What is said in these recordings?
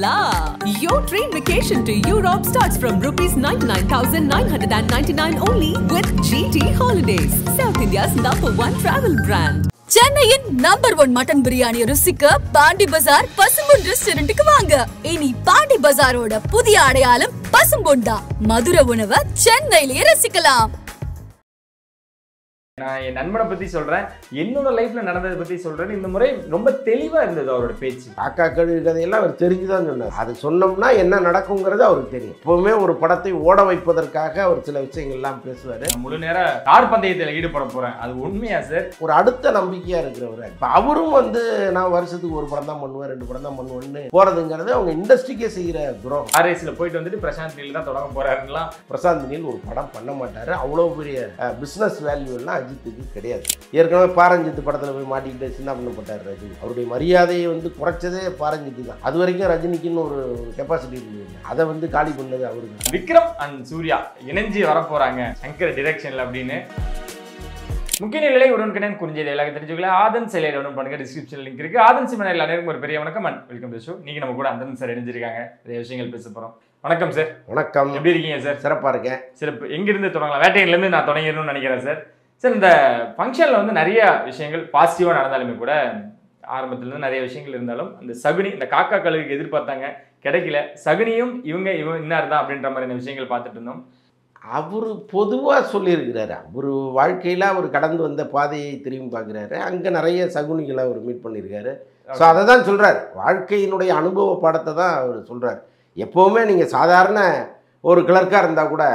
la. Your dream vacation to Europe starts from rupees 99,999 only with GT Holidays, South India's #1 travel brand. சென்னையின் #1 mutton biryani ருசிக்க பாண்டி பஜார் பசும்பொன் ரெஸ்டாரண்ட்டுக்கு வாங்க. இனி பாண்டி பஜாரோட புதிய அடையாளம் பசும்பொன் தான். மதுரை உணவை சென்னையிலேயே ரசிக்கலாம். நான் என் நண்பனை பத்தி சொல்றேன், என்னோட லைஃப்ல நடந்ததை பத்தி சொல்றேன். இந்த முறை ரொம்ப தெளிவா இருந்தது அவரோட பேச்சு. காக்கா கழுகு கதையெல்லாம் அவர் தெரிஞ்சுதான் சொன்னார். அது சொன்னோம்னா என்ன நடக்குங்கிறது அவருக்கு தெரியும். எப்பவுமே ஒரு படத்தை ஓட வைப்பதற்காக அவர் சில விஷயங்கள்லாம் பேசுவார். முழு நேர கார் பந்தயத்தில் ஈடுபட போறேன், அது உண்மையா சார்? ஒரு அடுத்த நம்பிக்கையா இருக்கிறவர். இப்போ அவரும் நான் வருஷத்துக்கு ஒரு படம் தான் பண்ணுவேன், 2 படம் தான் பண்ணுவேன்னு போறதுங்கிறது அவங்க இண்டஸ்ட்ரிக்கே செய்கிற துரோகம். ஆர்எஸ்ல போயிட்டு வந்துட்டு பிரசாந்த் நீல் தான் தொடங்க போறாருங்களா? பிரசாந்த் நீல் ஒரு படம் பண்ண மாட்டாரு. அவ்வளோ பெரிய பிசினஸ் வேல்யூ எல்லாம் அஜித்துக்கு கிடையாது. ஏற்கனவே பாரஞ்சித்து படத்தில் போய் மாட்டிக்கிட்டு சின்ன பண்ணப்பட்டார் ரஜினி. அவருடைய மரியாதையை குறைச்சதே பாரஞ்சித்து தான். அது வரைக்கும் ரஜினிக்குன்னு ஒரு கெப்பாசிட்டி இருந்தது, அதை காலி பண்ணது அவருக்கு. விக்ரம் அண்ட் சூர்யா இணைஞ்சு வர போறாங்க சங்கர் டிரெக்ஷன்ல அப்படின்னு முக்கிய நிலையை உடனுக்குடன் குறிஞ்சது எல்லாருக்கும் தெரிஞ்சுக்கலாம். ஆதன் செயலை டவுன்லோட் பண்ணுங்க, டிஸ்கிரிப்ஷன் லிங்க் இருக்கு. ஆதன் சிமனையில் அனைவருக்கும் ஒரு பெரிய வணக்கம் அண்ட் வெல்கம் டு ஷோ. நீங்க நம்ம கூட அந்தன் சார் இணைஞ்சிருக்காங்க, நிறைய விஷயங்கள் பேச போறோம். வணக்கம் சார். வணக்கம். எப்படி இருக்கீங்க சார்? சிறப்பா இருக்கேன். சிறப்பு. எங்கிருந்து தொடங்கலாம்? வேட்டையிலேருந்து நான் தொடங்கிடணும்னு நினைக்கிறேன் சார். சார், இந்த ஃபங்க்ஷனில் நிறைய விஷயங்கள் பாசிட்டிவாக நடந்தாலுமே கூட ஆரம்பத்துலேருந்து நிறைய விஷயங்கள் இருந்தாலும் அந்த சகுனி, இந்த காக்கா கழுகுக்கு எதிர்பார்த்தாங்க, கிடைக்கல. சகுனியும் இவன் இன்னார் தான் அப்படின்ற மாதிரியான விஷயங்கள் பார்த்துட்டு இருந்தோம். அவர் பொதுவாக சொல்லியிருக்கிறாரு, அவர் வாழ்க்கையில் அவர் கடந்து வந்த பாதையை திரும்பி பார்க்குறாரு. அங்கே நிறைய சகுனிகளை அவர் மீட் பண்ணியிருக்காரு. ஸோ அதை தான் சொல்கிறார், வாழ்க்கையினுடைய அனுபவ பாடத்தை தான் அவர் சொல்கிறார். எப்போவுமே நீங்கள் சாதாரண ஒரு கிளர்க்காக இருந்தால் கூட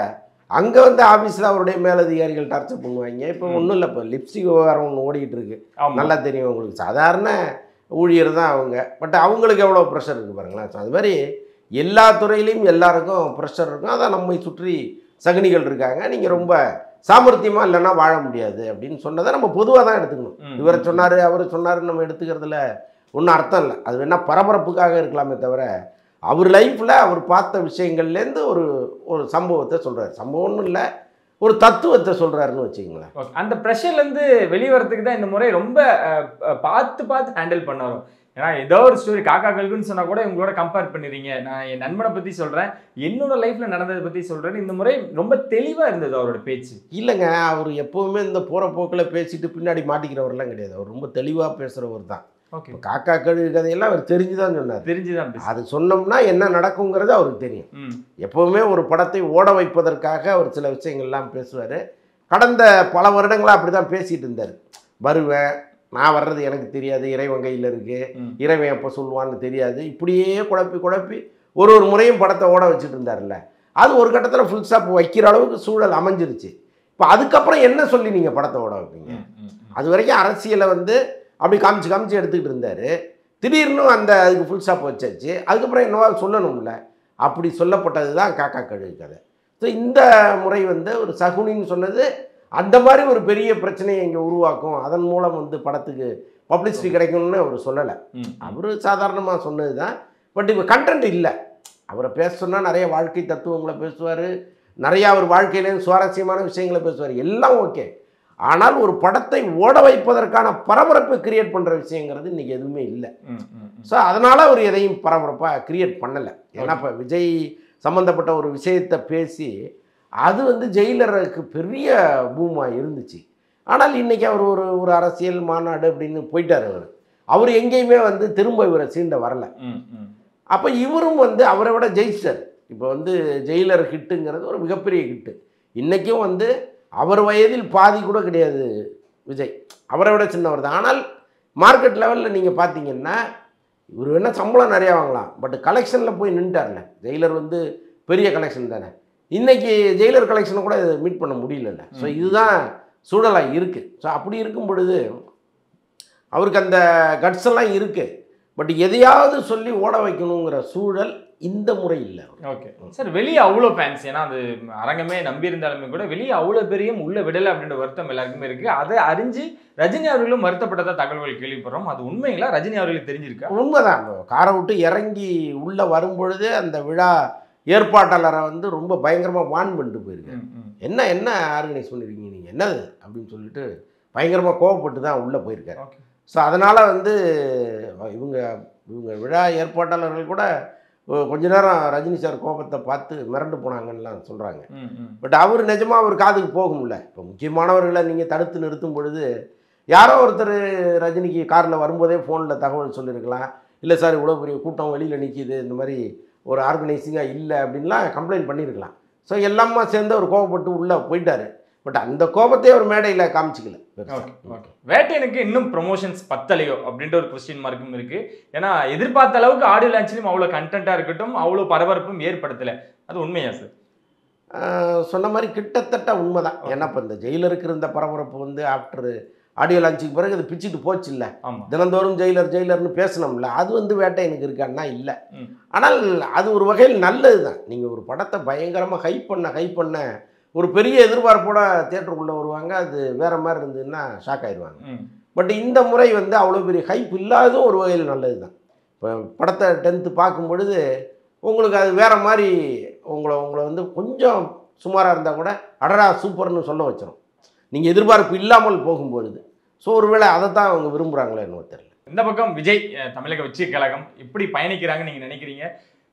அங்கே ஆஃபீஸில் அவருடைய மேலதிகாரிகள் டார்ச்சர் பண்ணுவாங்க. இப்போ ஒன்றும் இல்லை, இப்போ லிப்ஸ்டிக் விவகாரம் ஒன்று ஓடிக்கிட்டு இருக்கு, நல்லா தெரியும் உங்களுக்கு. சாதாரண ஊழியர் தான் அவங்க, பட் அவங்களுக்கு எவ்வளோ ப்ரெஷர் இருக்குது பாருங்களேன். ஸோ அது மாதிரி எல்லா துறையிலையும் எல்லாருக்கும் ப்ரெஷர் இருக்கும். அதான் நம்மை சுற்றி சகுனிகள் இருக்காங்க. நீங்கள் ரொம்ப சாமர்த்தியமாக இல்லைன்னா வாழ முடியாது அப்படின்னு சொன்னதை நம்ம பொதுவாக தான் எடுத்துக்கணும். இவரை சொன்னார் அவர் சொன்னாருன்னு நம்ம எடுத்துக்கிறதுல ஒன்றும் அர்த்தம் இல்லை. அது வேணால் பரபரப்புக்காக இருக்கலாமே தவிர அவர் லைஃப்பில் அவர் பார்த்த விஷயங்கள்லேருந்து ஒரு சம்பவத்தை சொல்கிறார். சம்பவம்னு இல்லை, ஒரு தத்துவத்தை சொல்கிறாருன்னு வச்சுக்கங்களேன். அந்த ப்ரெஷர்லேருந்து வெளியே வரதுக்கு தான் இந்த முறை ரொம்ப பார்த்து ஹேண்டில் பண்ண வரும். ஏன்னா ஏதோ ஒரு ஸ்டோரி காக்கா கழுகுன்னு சொன்னால் கூட இவங்களோட கம்பேர் பண்ணிடுறீங்க. நான் என் நண்பனை பற்றி சொல்கிறேன், என்னோட லைஃப்பில் நடந்ததை பற்றி சொல்கிறேன். இந்த முறை ரொம்ப தெளிவாக இருந்தது அவரோட பேச்சு. இல்லைங்க, அவர் எப்போவுமே இந்த போகிற போக்கில் பேசிட்டு பின்னாடி மாட்டிக்கிறவரெல்லாம் கிடையாது. அவர் ரொம்ப தெளிவாக பேசுகிறவர் தான். ஓகே. காக்கா கழுகு கதையெல்லாம் அவர் தெரிஞ்சுதான் சொன்னார். தெரிஞ்சுதான் அது சொன்னோம்னா என்ன நடக்குங்கிறது அவருக்கு தெரியும். எப்போவுமே ஒரு படத்தை ஓட வைப்பதற்காக அவர் சில விஷயங்கள்லாம் பேசுவார். கடந்த பல வருடங்களாக அப்படி தான் பேசிகிட்டு இருந்தார். வருவேன், நான் வர்றது எனக்கு தெரியாது, இறைவன் கையில் இருக்குது, இறைவன் எப்போ சொல்லுவான்னு தெரியாது, இப்படியே குழப்பி ஒரு முறையும் படத்தை ஓட வச்சுட்டு இருந்தார்ல. அது ஒரு கட்டத்தில் ஃபுல் ஸ்டாப் வைக்கிற அளவுக்கு சூழல் அமைஞ்சிருச்சு. இப்போ அதுக்கப்புறம் என்ன சொல்லி நீங்கள் படத்தை ஓட வைப்பீங்க? அது வரைக்கும் அரசியலை அப்படி காமிச்சு எடுத்துக்கிட்டு இருந்தார். திடீர்னு அதுக்கு ஃபுல் ஸ்டாப் வச்சாச்சு. அதுக்கப்புறம் என்னவா சொல்லணும்ல, அப்படி சொல்லப்பட்டது தான் காக்கா கழுகு கதை. ஸோ இந்த முறை ஒரு சகுனின்னு சொன்னது அந்த மாதிரி ஒரு பெரிய பிரச்சனையை இங்கே உருவாக்கும், அதன் மூலம் படத்துக்கு பப்ளிசிட்டி கிடைக்கணும்னு அவர் சொல்லலை. அவர் சாதாரணமாக சொன்னது தான். பட் இப்போ கண்டென்ட் இல்லை. அவரை பேச சொன்னால் நிறைய வாழ்க்கை தத்துவங்களை பேசுவார், நிறையா அவர் வாழ்க்கையிலேருந்து சுவாரஸ்யமான விஷயங்களை பேசுவார், எல்லாம் ஓகே. ஆனால் ஒரு படத்தை ஓட வைப்பதற்கான பரபரப்பை கிரியேட் பண்ணுற விஷயங்கிறது இன்றைக்கி எதுவுமே இல்லை. ஸோ அதனால் அவர் எதையும் பரபரப்பாக கிரியேட் பண்ணலை. ஏன்னா இப்போ விஜய் சம்மந்தப்பட்ட ஒரு விஷயத்தை பேசி அது ஜெயிலருக்கு பெரிய பூமாக இருந்துச்சு. ஆனால் இன்றைக்கி அவர் ஒரு அரசியல் மாநாடு அப்படின்னு போயிட்டார். அவர் எங்கேயுமே திரும்ப இவரை சீண்ட வரலை. அப்போ இவரும் அவரை விட ஜெயிச்சிட்டார். இப்போ ஜெயிலர் ஹிட்டுங்கிறது ஒரு மிகப்பெரிய ஹிட்டு. இன்றைக்கும் அவர் வயதில் பாதி கூட கிடையாது விஜய், அவரை விட சின்னவர் தான். ஆனால் மார்க்கெட் லெவலில் நீங்கள் பார்த்தீங்கன்னா இவர் வேணால் சம்பளம் நிறையா வாங்கலாம், பட் கலெக்ஷனில் போய் நின்றுட்டார்ல. ஜெயிலர் பெரிய கலெக்ஷன் தானே. இன்றைக்கி ஜெயிலர் கலெக்ஷனை கூட மீட் பண்ண முடியலல்ல. ஸோ இதுதான் சூழலாக இருக்குது. ஸோ அப்படி இருக்கும் பொழுது அவருக்கு அந்த கட்ஸ் எல்லாம் இருக்குது. பட் எதையாவது சொல்லி ஓட வைக்கணுங்கிற சூழல் இந்த முறை இல்லை. ஓகே சார், வெளியே அவ்வளோ ஃபேன்ஸ், ஏன்னா அது அரங்கமே நம்பி இருந்தாலுமே கூட வெளியே அவ்வளோ பெரிய உள்ள விடலை அப்படின்ற வருத்தம் எல்லாருக்குமே இருக்குது. அதை அறிஞ்சு ரஜினி அவர்களும் வருத்தப்பட்டதா தகவல்கள் கேள்விப்படுறோம். அது உண்மைங்களா? ரஜினி அவர்களுக்கு தெரிஞ்சிருக்கா? உண்மைதான். காரை விட்டு இறங்கி உள்ளே வரும்பொழுது அந்த விழா ஏற்பாட்டாளரை ரொம்ப பயங்கரமாக வான் பண்ணிட்டு போயிருக்கேன். என்ன ஆர்கனைஸ் பண்ணியிருக்கீங்க நீங்கள், என்னது அப்படின்னு சொல்லிட்டு பயங்கரமாக கோவப்பட்டு தான் உள்ளே போயிருக்காரு. ஸோ அதனால் இவங்க விழா ஏற்பாட்டாளர்கள் கூட கொஞ்ச நேரம் ரஜினி சார் கோபத்தை பார்த்து மிரண்டு போனாங்கன்னுலாம் சொல்கிறாங்க. பட் அவர் நிஜமாக அவர் காதுக்கு போகும்ல. இப்போ முக்கியமானவர்களை நீங்கள் தடுத்து நிறுத்தும் பொழுது யாரோ ஒருத்தர் ரஜினிக்கு காரில் வரும்போதே ஃபோனில் தகவல் சொல்லியிருக்கலாம். இல்லை சார் இவ்வளோ பெரிய கூட்டம் வெளியில் நிற்கிது, இந்த மாதிரி ஒரு ஆர்கனைசிங்காக இல்லை அப்படின்லாம் கம்ப்ளைண்ட் பண்ணியிருக்கலாம். ஸோ எல்லாமே சேர்ந்து அவர் கோபப்பட்டு உள்ளே போயிட்டார். பட் அந்த கோபத்தை ஒரு மேடையில் காமிச்சிக்கல. வேட்டையனுக்கு இன்னும் ப்ரொமோஷன்ஸ் பத்தலையோ அப்படின்ற ஒரு கொஸ்டின் மார்க்கும் இருக்குது. ஏன்னா எதிர்பார்த்த அளவுக்கு ஆடியோ லான்ச்லையும் அவ்வளோ கண்டென்ட்டாக இருக்கட்டும், அவ்வளோ பரபரப்பும் ஏற்படுத்தலை. அது உண்மையா சார்? சொன்ன மாதிரி கிட்டத்தட்ட உண்மை தான். ஏன்னா இப்போ இந்த ஜெயிலருக்கு இருந்த பரபரப்பு வந்து ஆஃப்டர் ஆடியோ லான்ச்சுக்கு பிறகு அது பிச்சுட்டு போச்சு இல்லை. தினந்தோறும் ஜெயிலர்னு பேசணும்ல, அது வந்து வேட்டையனுக்கு இருக்கான்னா இல்லை. ஆனால் அது ஒரு வகையில் நல்லது தான். நீங்கள் ஒரு படத்தை பயங்கரமாக ஹைப் பண்ண ஒரு பெரிய எதிர்பார்ப்போட தியேட்டருக்குள்ளே வருவாங்க. அது வேறு மாதிரி இருந்ததுன்னா ஷாக் ஆயிடுவாங்க. பட் இந்த முறை வந்து அவ்வளோ பெரிய ஹைப் இல்லாததும் ஒரு வகையில் நல்லது தான். இப்போ படத்தை 10th பார்க்கும் பொழுது உங்களுக்கு அது வேறு மாதிரி உங்களை வந்து கொஞ்சம் சுமாராக இருந்தால் கூட அடரா சூப்பர்னு சொல்ல வச்சிடும், நீங்கள் எதிர்பார்ப்பு இல்லாமல் போகும்பொழுது. ஸோ ஒருவேளை அதை தான் அவங்க விரும்புகிறாங்களோ என்னவோ தெரியல. இந்த பக்கம் விஜய் தமிழக வெற்றி கழகம் எப்படி பயணிக்கிறாங்கன்னு நீங்கள் நினைக்கிறீங்க?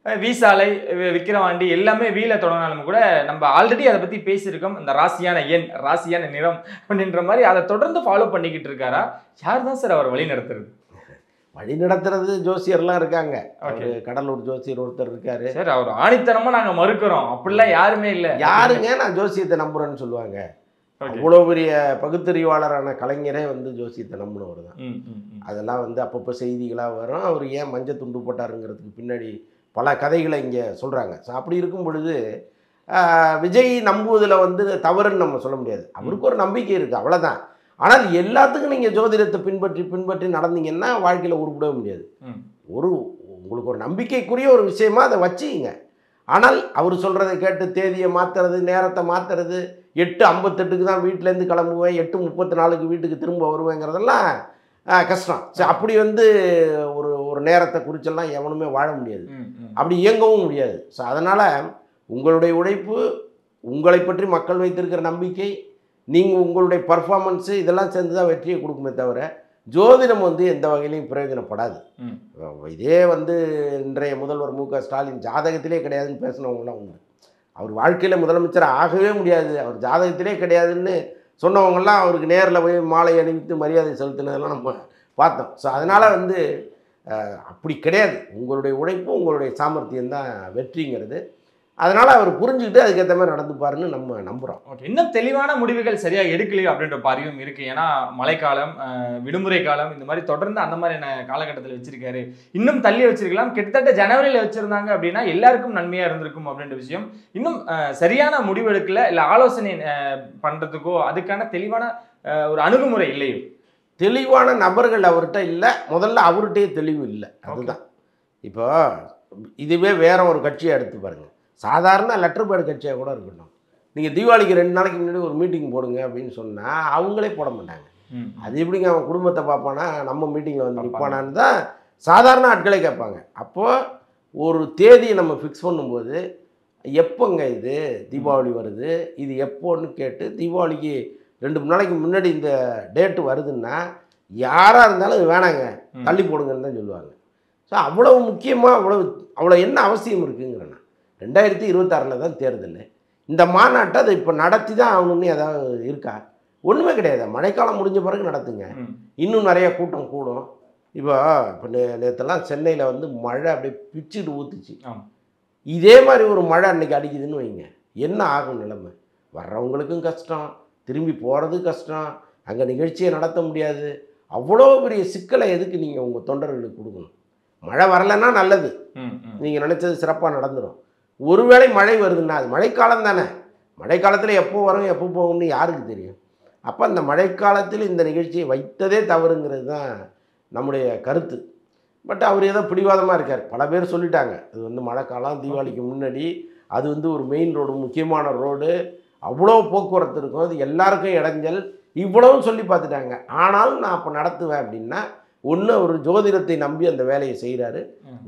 வீசாலை, விக்கிரவாண்டி எல்லாமே வீல தொடங்கினாலும் கூட நம்ம ஆல்ரெடி அதை பற்றி பேசியிருக்கோம். இந்த ராசியான எண், ராசியான நிறம் அப்படின்ற மாதிரி அதை தொடர்ந்து ஃபாலோ பண்ணிக்கிட்டு இருக்காரா? யார் தான் சார் அவர் வழி நடத்துறது? வழி நடத்துறது ஜோசியர்லாம் இருக்காங்க. அவர் கடலூர் ஜோசியர் ஒருத்தர் இருக்காரு சார். அவர் ஆணித்தனமாக நாங்கள் மறுக்கிறோம் அப்படிலாம் யாருமே இல்லை. யாருங்க நான் ஜோசியத்தை நம்புறேன்னு சொல்லுவாங்க? அவ்வளோ பெரிய பகுத்தறிவாளரான கலைஞரே வந்து ஜோசியத்தை நம்பினவர் தான். அதெல்லாம் வந்து அப்பப்போ செய்திகளாக வரும். அவர் ஏன் மஞ்சள் துண்டு போட்டாருங்கிறதுக்கு பின்னாடி பல கதைகளை இங்கே சொல்கிறாங்க. ஸோ அப்படி இருக்கும் பொழுது விஜய் நம்புவதில் வந்து தவறுன்னு நம்ம சொல்ல முடியாது. அவருக்கு ஒரு நம்பிக்கை இருக்குது, அவ்வளோதான். ஆனால் எல்லாத்துக்கும் நீங்கள் ஜோதிடத்தை பின்பற்றி நடந்தீங்கன்னா வாழ்க்கையில் உருப்படவே முடியாது. உங்களுக்கு ஒரு நம்பிக்கைக்குரிய ஒரு விஷயமா அதை வச்சுக்கிங்க. ஆனால் அவர் சொல்கிறத கேட்டு தேதியை மாற்றுறது, நேரத்தை மாற்றுறது, 8:58க்கு தான் வீட்டிலேருந்து கிளம்புவேன், 8:34க்கு வீட்டுக்கு திரும்ப வருவேங்கிறதெல்லாம் கஷ்டம். சரி, அப்படி வந்து ஒரு நேரத்தை குறிச்செல்லாம் எவனுமே வாழ முடியாது, அப்படி இயங்கவும் முடியாது. ஸோ அதனால் உங்களுடைய உழைப்பு, உங்களை பற்றி மக்கள் வைத்திருக்கிற நம்பிக்கை, நீங்கள் உங்களுடைய பர்ஃபார்மன்ஸு இதெல்லாம் சேர்ந்து தான் வெற்றியை கொடுக்குமே தவிர ஜோதிடம் வந்து எந்த வகையிலையும் பிரயோஜனப்படாது. இதே வந்து இன்றைய முதல்வர் மு.க. ஸ்டாலின் ஜாதகத்திலே கிடையாதுன்னு பேசினவங்களாம் உண்டு. அவர் வாழ்க்கையில் முதலமைச்சர் ஆகவே முடியாது, அவர் ஜாதகத்திலே கிடையாதுன்னு சொன்னவங்கெல்லாம் அவருக்கு நேரில் போய் மாலை அணிவித்து மரியாதை செலுத்தினதெல்லாம் நம்ம பார்த்தோம். ஸோ அதனால் வந்து அப்படி கிடையாது. உங்களுடைய உழைப்பு, உங்களுடைய சாமர்த்தியம் தான் வெற்றிங்கிறது. அதனால் அவர் புரிஞ்சுக்கிட்டு அதுக்கேற்ற மாதிரி நடந்துப்பாருன்னு நம்ம நம்புகிறோம். ஓகே, இன்னும் தெளிவான முடிவுகள் சரியாக எடுக்கலையோ அப்படின்ற பார்வையும் இருக்குது. ஏன்னா மழைக்காலம், விடுமுறை காலம், இந்த மாதிரி தொடர்ந்து அந்த மாதிரியான காலகட்டத்தில் வச்சிருக்காரு. இன்னும் தள்ளி வச்சிருக்கலாம். கிட்டத்தட்ட ஜனவரியில் வச்சுருந்தாங்க அப்படின்னா எல்லாருக்கும் நன்மையாக இருந்திருக்கும் அப்படின்ற விஷயம். இன்னும் சரியான முடிவு எடுக்கல, இல்லை ஆலோசனை பண்ணுறதுக்கோ அதுக்கான தெளிவான ஒரு அணுகுமுறை இல்லையோ? தெளிவான நபர்கள் அவர்கிட்ட இல்லை, முதல்ல அவர்கிட்டே தெளிவு இல்லை. அதுதான். இப்போ இதுவே வேற ஒரு கட்சியை எடுத்து பாருங்கள். சாதாரண லெட்டர் பேட் கட்சியாக கூட இருக்கட்டும், நீங்கள் தீபாவளிக்கு 2 நாளைக்கு முன்னாடி ஒரு மீட்டிங் போடுங்க அப்படின்னு சொன்னால் அவங்களே போட மாட்டாங்க. அது எப்படிங்க அவன் குடும்பத்தை பார்ப்பானா, நம்ம மீட்டிங்கில் வந்து நிற்பானான்னு தான் சாதாரண ஆட்களே கேட்பாங்க. அப்போது ஒரு தேதியை நம்ம ஃபிக்ஸ் பண்ணும்போது எப்போங்க இது தீபாவளி வருது, இது எப்போன்னு கேட்டு தீபாவளிக்கு 2 நாளைக்கு முன்னாடி இந்த டேட்டு வருதுன்னா யாராக இருந்தாலும் அது வேணாங்க, தள்ளி போடுங்கன்னு தான் சொல்லுவாங்க. ஸோ அவ்வளவு முக்கியமாக அவ்வளோ என்ன அவசியம் இருக்குங்கிறேன். 2026 தான் தேர்தல். இந்த மாநாட்டை அதை இப்போ நடத்தி தான் ஆகணும்னு ஏதாவது இருக்கா? ஒன்றுமே கிடையாது. மழைக்காலம் முடிஞ்ச பிறகு நடத்துங்க, இன்னும் நிறைய கூட்டம் கூடும். இப்போ நேற்றெல்லாம் சென்னையில் வந்து மழை அப்படியே பிச்சுட்டு ஊற்றுச்சு. இதே மாதிரி ஒரு மழை அன்றைக்கி அடிக்குதுன்னு வைங்க, என்ன ஆகும் நிலைமை? வர்றவங்களுக்கும் கஷ்டம், திரும்பி போகிறது கஷ்டம், அங்கே நிகழ்ச்சியை நடத்த முடியாது. அவ்வளோ பெரிய சிக்கலை எதுக்கு நீங்கள் உங்கள் தொண்டர்களுக்கு கொடுக்கணும்? மழை வரலைன்னா நல்லது, நீங்கள் நினச்சது சிறப்பாக நடந்துடும். ஒருவேளை மழை வருதுன்னா அது மழைக்காலம் தானே. மழைக்காலத்தில் எப்போ வரும் எப்போ போகும்னு யாருக்கு தெரியும்? அப்போ அந்த மழைக்காலத்தில் இந்த நிகழ்ச்சியை வைத்ததே தவறுங்கிறது தான் நம்முடைய கருத்து. பட் அவர் ஏதோ பிடிவாதமாக இருக்கார். பல பேர் சொல்லிட்டாங்க இது வந்து மழைக்காலம், தீபாவளிக்கு முன்னாடி, அது வந்து ஒரு மெயின் ரோடு, முக்கியமான ரோடு, அவ்வளோ போக்குவரத்து இருக்கும், அது எல்லாருக்கும் இடைஞ்சல், இவ்வளவும் சொல்லி பார்த்துட்டாங்க. ஆனாலும் நான் அப்போ நடத்துவேன் அப்படின்னா ஒன்று அவர் ஜோதிடத்தை நம்பி அந்த வேலையை செய்கிறாரு.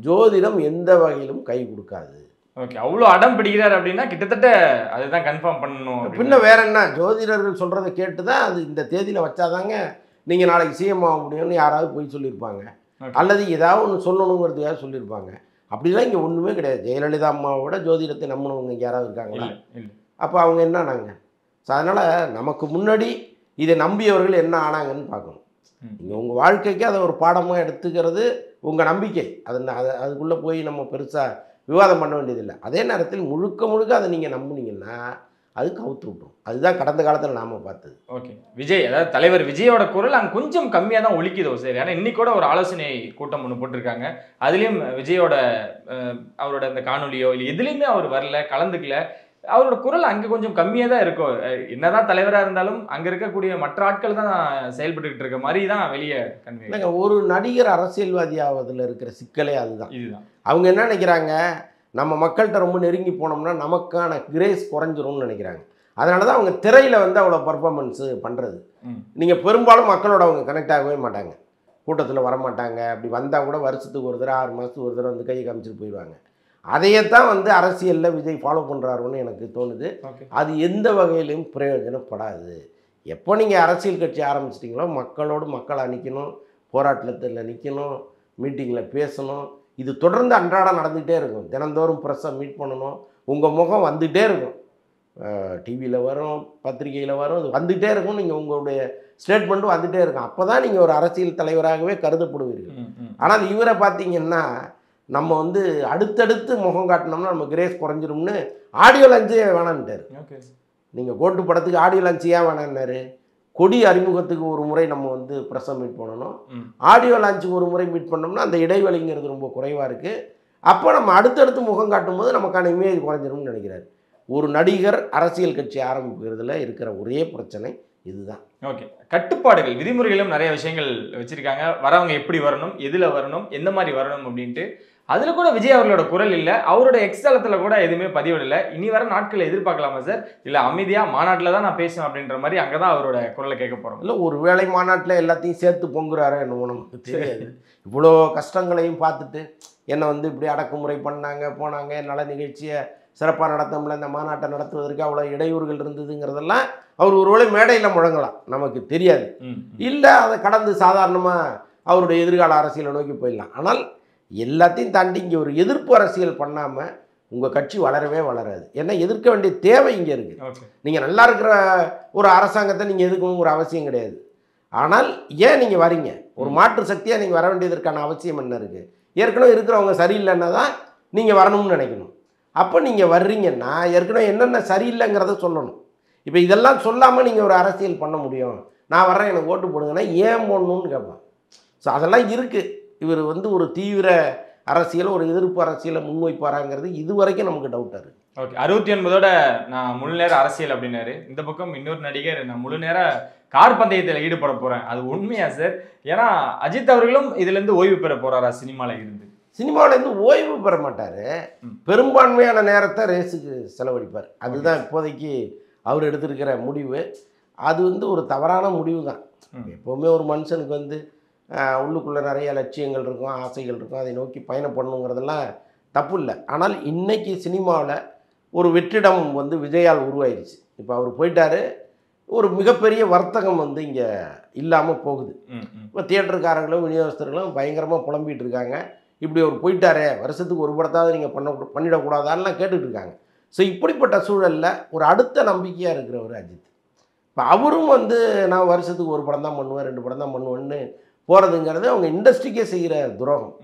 ஜோதிடம் எந்த வகையிலும் கை கொடுக்காது. ஓகே, அவ்வளோ அடம் பிடிக்கிறார் அப்படின்னா கிட்டத்தட்ட அதுதான் கன்ஃபார்ம் பண்ணணும். பின்ன வேற என்ன? ஜோதிடர்கள் சொல்கிறத கேட்டு தான் அது இந்த தேதியில் வச்சாதாங்க நீங்கள் நாளைக்கு சிஎம் ஆக முடியும்னு யாராவது போய் சொல்லியிருப்பாங்க, அல்லது ஏதாவது ஒன்று சொல்லணுங்கிறதுக்காக சொல்லியிருப்பாங்க. அப்படிலாம் இங்கே ஒன்றுமே கிடையாது. ஜெயலலிதா அம்மாவோட ஜோதிடத்தை நம்பினவங்க இங்கே யாராவது இருக்காங்களா? அப்போ அவங்க என்ன ஆனாங்க? ஸோ அதனால் நமக்கு முன்னாடி இதை நம்பியவர்கள் என்ன ஆனாங்கன்னு பார்க்கணும். நீங்கள் உங்கள் வாழ்க்கைக்கு அதை ஒரு பாடமாக எடுத்துக்கிறது உங்கள் நம்பிக்கை. அதுக்குள்ளே போய் நம்ம பெருசாக விவாதம் பண்ண வேண்டியதில்லை. அதே நேரத்தில் முழுக்க அதை நீங்கள் நம்புனீங்கன்னா அது கவுத்து விட்டும். அதுதான் கடந்த காலத்தில் நாம் பார்த்தது. ஓகே, விஜய் அதாவது தலைவர் விஜயோட குரல் அங்கே கொஞ்சம் கம்மியாக தான் ஒலிக்குதோ சரி. ஏன்னா இன்னைக்கு கூட ஒரு ஆலோசனை கூட்டம் ஒன்று போட்டிருக்காங்க. அதுலேயும் விஜயோட அவரோட அந்த காணொலியோ இல்லை எதுலேயுமே அவர் வரல, கலந்துக்கல. அவரோட குரல் அங்கே கொஞ்சம் கம்மியாக தான் இருக்கும். என்னதான் தலைவராக இருந்தாலும் அங்கே இருக்கக்கூடிய மற்ற ஆட்கள் தான் செயல்பட்டுக்கிட்டு இருக்க மாதிரி தான் வெளியே கன்வே. ஒரு நடிகர் அரசியல்வாதி ஆவதில் இருக்கிற சிக்கலே அதுதான். இதுதான் அவங்க என்ன நினைக்கிறாங்க, நம்ம மக்கள்கிட்ட ரொம்ப நெருங்கி போனோம்னா நமக்கான கிரேஸ் குறைஞ்சிரும்னு நினைக்கிறாங்க. அதனால தான் அவங்க திரையில் வந்து அவ்வளோ பர்ஃபார்மன்ஸு பண்ணுறது. நீங்கள் பெரும்பாலும் மக்களோட அவங்க கனெக்ட் ஆகவே மாட்டாங்க, கூட்டத்தில் வரமாட்டாங்க. அப்படி வந்தால் கூட வருஷத்துக்கு ஒரு தடவை 6 மாதத்துக்கு ஒரு தடவை வந்து கையை காமிச்சிட்டு போயிடுவாங்க. அதையத்தான் வந்து அரசியலில் விஜய் ஃபாலோ பண்ணுறாருன்னு எனக்கு தோணுது. அது எந்த வகையிலையும் பிரயோஜனப்படாது. எப்போ நீங்கள் அரசியல் கட்சி ஆரம்பிச்சிட்டிங்களோ மக்களோடு மக்களாக நிற்கணும், போராட்டத்தில் நிற்கணும், மீட்டிங்கில் பேசணும். இது தொடர்ந்து அன்றாடம் நடந்துகிட்டே இருக்கும். தினந்தோறும் ப்ரெஸ்ஸை மீட் பண்ணணும். உங்கள் முகம் வந்துகிட்டே இருக்கும், டிவியில் வரும், பத்திரிகையில் வரும், இது வந்துகிட்டே இருக்கும். நீங்கள் உங்களுடைய ஸ்டேட்மெண்ட்டும் வந்துகிட்டே இருக்கும். அப்போ தான் நீங்கள் ஒரு அரசியல் தலைவராகவே கருதப்படுவீர்கள். ஆனால் இவரை பார்த்தீங்கன்னா நம்ம வந்து அடுத்தடுத்து முகம் காட்டினோம்னா நம்ம கிரேஸ் குறைஞ்சிரும்னு ஆடியோ லஞ்சே வேணான்ட்டார். நீங்கள் கோட்டு படத்துக்கு ஆடியோ லஞ்சு ஏன் வேணான்னாரு? கொடி அறிமுகத்துக்கு ஒரு முறை நம்ம வந்து ப்ரெஸ்ஸை மீட் பண்ணணும், ஆடியோ லான்ச்சுக்கு ஒரு முறை மீட் பண்ணோம்னா அந்த இடைவெளிங்கிறது ரொம்ப குறைவாக இருக்குது. அப்போ நம்ம அடுத்தடுத்து முகம் காட்டும் போது நமக்கான இமேஜ் குறைஞ்சிரும்னு நினைக்கிறார். ஒரு நடிகர் அரசியல் கட்சி ஆரம்பிக்கிறதுல இருக்கிற ஒரே பிரச்சனை இதுதான். ஓகே, கட்டுப்பாடுகள் விதிமுறைகளும் நிறைய விஷயங்கள் வச்சுருக்காங்க. வரவங்க எப்படி வரணும், எதில் வரணும், எந்த மாதிரி வரணும் அப்படின்ட்டு. அதில் கூட விஜய் அவர்களோட குரல் இல்லை, அவரோட எக்ஸ்தலத்தில் கூட எதுவுமே பதிவிடலை. இனி வர நாட்களை எதிர்பார்க்கலாமா சார்? இல்லை அமைதியாக மாநாட்டில் தான் நான் பேசுவேன் அப்படின்ற மாதிரி அங்கே தான் அவரோட குரலை கேட்க போகிறோம். இல்லை, ஒரு வேளை மாநாட்டில் எல்லாத்தையும் சேர்த்து பொங்குறாரு என்னவோ நமக்கு தெரியாது. இவ்வளோ கஷ்டங்களையும் பார்த்துட்டு என்னை வந்து இப்படி அடக்குமுறை பண்ணாங்க போனாங்க, நல நிகழ்ச்சியை சிறப்பாக நடத்தமில்ல, இந்த மாநாட்டை நடத்துவதற்கு அவ்வளோ இடையூறுகள் இருந்ததுங்கிறதெல்லாம் அவர் ஒருவேளை மேடையில் முழங்கலாம், நமக்கு தெரியாது. இல்லை, அதை கடந்து சாதாரணமாக அவருடைய எதிர்கால அரசியலை நோக்கி போயிடலாம். ஆனால் எல்லாத்தையும் தாண்டி இங்கே ஒரு எதிர்ப்பு அரசியல் பண்ணாமல் உங்கள் கட்சி வளரவே வளராது. ஏன்னா எதிர்க்க வேண்டிய தேவை இங்கே இருக்குது. நீங்கள் நல்லா இருக்கிற ஒரு அரசாங்கத்தை நீங்கள் எதிர்க்கணுங்கிற அவசியம் கிடையாது. ஆனால் ஏன் நீங்கள் வரீங்க? ஒரு மாற்று சக்தியாக நீங்கள் வர வேண்டியதற்கான அவசியம் என்ன இருக்குது? ஏற்கனவே இருக்கிறவங்க சரியில்லைன்னா தான் நீங்கள் வரணும்னு நினைக்கணும். அப்போ நீங்கள் வர்றீங்கன்னா ஏற்கனவே என்னென்ன சரியில்லைங்கிறத சொல்லணும். இப்போ இதெல்லாம் சொல்லாமல் நீங்கள் ஒரு அரசியல் பண்ண முடியும்? நான் வர்றேன், எனக்கு ஓட்டு போடுங்கன்னா ஏன் போடணும்னு கேட்பேன். ஸோ அதெல்லாம் இருக்குது. இவர் வந்து ஒரு தீவிர அரசியல், ஒரு எதிர்ப்பு அரசியலை முன்வைப்பாராங்கிறது இது வரைக்கும் நமக்கு டவுட்டாக இருக்குது. ஓகே, 69ஓட நான் முழு நேர அரசியல் அப்படின்னாரு. இந்த பக்கம் இன்னொரு நடிகர் நான் முழு நேர கார் பந்தயத்தில் ஈடுபட போகிறேன். அது உண்மையா சார்? ஏன்னா அஜித் அவர்களும் இதுலேருந்து ஓய்வு பெற போகிறாரா? சினிமாவில் இருந்து சினிமாவிலேருந்து ஓய்வு பெற மாட்டார், பெரும்பான்மையான நேரத்தை ரேஸுக்கு செலவழிப்பார். அதுதான் இப்போதைக்கு அவர் எடுத்திருக்கிற முடிவு. அது வந்து ஒரு தவறான முடிவு தான். எப்போவுமே ஒரு மனுஷனுக்கு வந்து உள்ளுக்குள்ளே நிறைய லட்சியங்கள் இருக்கும், ஆசைகள் இருக்கும், அதை நோக்கி பயணம் பண்ணணுங்கிறதெல்லாம் தப்பு இல்லை. ஆனால் இன்றைக்கி சினிமாவில் ஒரு வெற்றிடம் வந்து விஜயால் உருவாயிருச்சு. இப்போ அவர் போயிட்டார், ஒரு மிகப்பெரிய வர்த்தகம் வந்து இங்கே இல்லாமல் போகுது. இப்போ தியேட்டருக்காரங்களும் விநியோகஸ்தர்களும் பயங்கரமாக புலம்பிகிட்டு இருக்காங்க, இப்படி ஒரு போயிட்டாரே, வருஷத்துக்கு ஒரு படத்தாவது நீங்கள் பண்ணிடக்கூடாதான்லாம் கேட்டுட்டு இருக்காங்க. ஸோ இப்படிப்பட்ட சூழலில் ஒரு அடுத்த நம்பிக்கையாக இருக்கிறவர் அஜித். இப்போ அவரும் வந்து நான் வருஷத்துக்கு ஒரு படம் தான் பண்ணுவேன், 2 படம் தான் பண்ணுவேன்னு போகிறதுங்கிறது அவங்க இண்டஸ்ட்ரிக்கே செய்கிற துரோகம்.